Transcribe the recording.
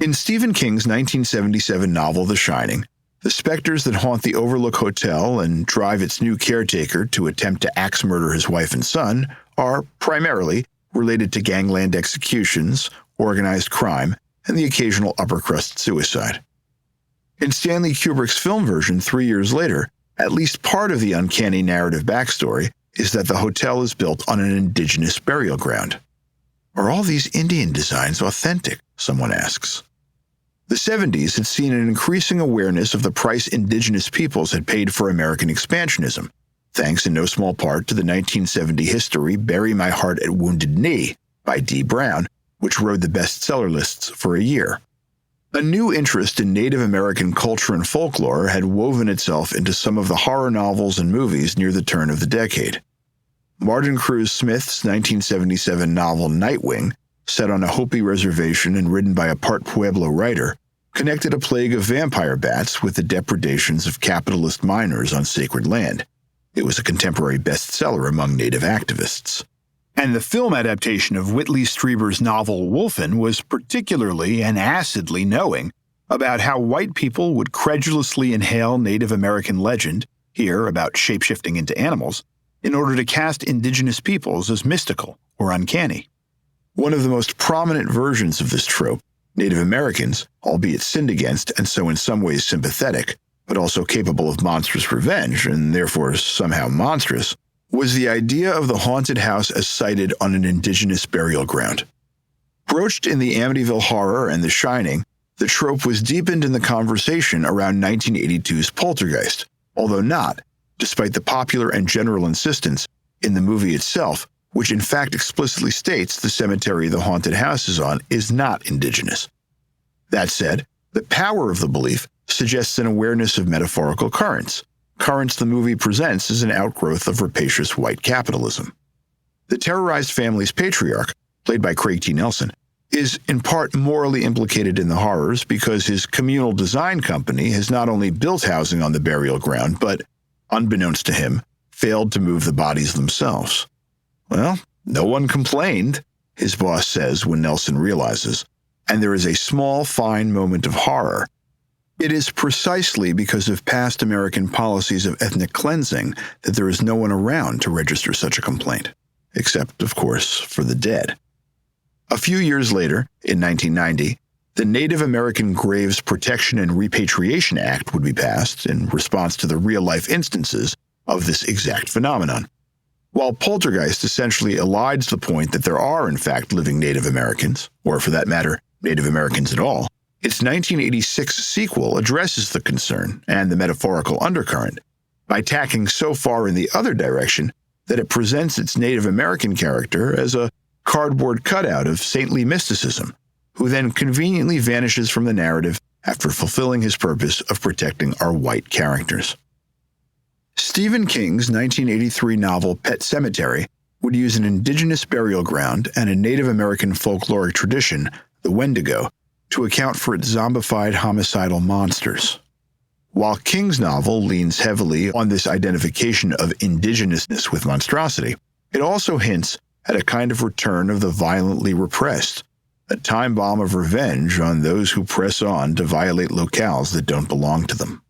In Stephen King's 1977 novel The Shining, the specters that haunt the Overlook Hotel and drive its new caretaker to attempt to axe murder his wife and son are primarily related to gangland executions, organized crime, and the occasional upper-crust suicide. In Stanley Kubrick's film version 3 years later, at least part of the uncanny narrative backstory is that the hotel is built on an indigenous burial ground. Are all these Indian designs authentic? Someone asks. The 70s had seen an increasing awareness of the price indigenous peoples had paid for American expansionism, thanks in no small part to the 1970 history Bury My Heart at Wounded Knee by D. Brown, which rode the bestseller lists for a year. A new interest in Native American culture and folklore had woven itself into some of the horror novels and movies near the turn of the decade. Martin Cruz Smith's 1977 novel Nightwing, set on a Hopi reservation and written by a part Pueblo writer, connected a plague of vampire bats with the depredations of capitalist miners on sacred land. It was a contemporary bestseller among Native activists. And the film adaptation of Whitley Strieber's novel Wolfen was particularly and acidly knowing about how white people would credulously inhale Native American legend, here about shapeshifting into animals, in order to cast indigenous peoples as mystical or uncanny. One of the most prominent versions of this trope, Native Americans, albeit sinned against and so in some ways sympathetic, but also capable of monstrous revenge and therefore somehow monstrous, was the idea of the haunted house as sited on an indigenous burial ground. Broached in the Amityville Horror and The Shining, the trope was deepened in the conversation around 1982's Poltergeist, although not, despite the popular and general insistence, in the movie itself, which in fact explicitly states the cemetery the haunted house is on is not indigenous. That said, the power of the belief suggests an awareness of metaphorical currents the movie presents as an outgrowth of rapacious white capitalism. The terrorized family's patriarch, played by Craig T. Nelson, is in part morally implicated in the horrors because his communal design company has not only built housing on the burial ground, but, unbeknownst to him, failed to move the bodies themselves. Well, no one complained, his boss says when Nelson realizes, and there is a small, fine moment of horror. It is precisely because of past American policies of ethnic cleansing that there is no one around to register such a complaint, except, of course, for the dead. A few years later, in 1990, the Native American Graves Protection and Repatriation Act would be passed in response to the real-life instances of this exact phenomenon. While Poltergeist essentially elides the point that there are, in fact, living Native Americans, or for that matter, Native Americans at all, its 1986 sequel addresses the concern and the metaphorical undercurrent by tacking so far in the other direction that it presents its Native American character as a cardboard cutout of saintly mysticism, who then conveniently vanishes from the narrative after fulfilling his purpose of protecting our white characters. Stephen King's 1983 novel Pet Sematary would use an indigenous burial ground and a Native American folkloric tradition, the Wendigo, to account for its zombified homicidal monsters. While King's novel leans heavily on this identification of indigenousness with monstrosity, it also hints at a kind of return of the violently repressed, a time bomb of revenge on those who press on to violate locales that don't belong to them.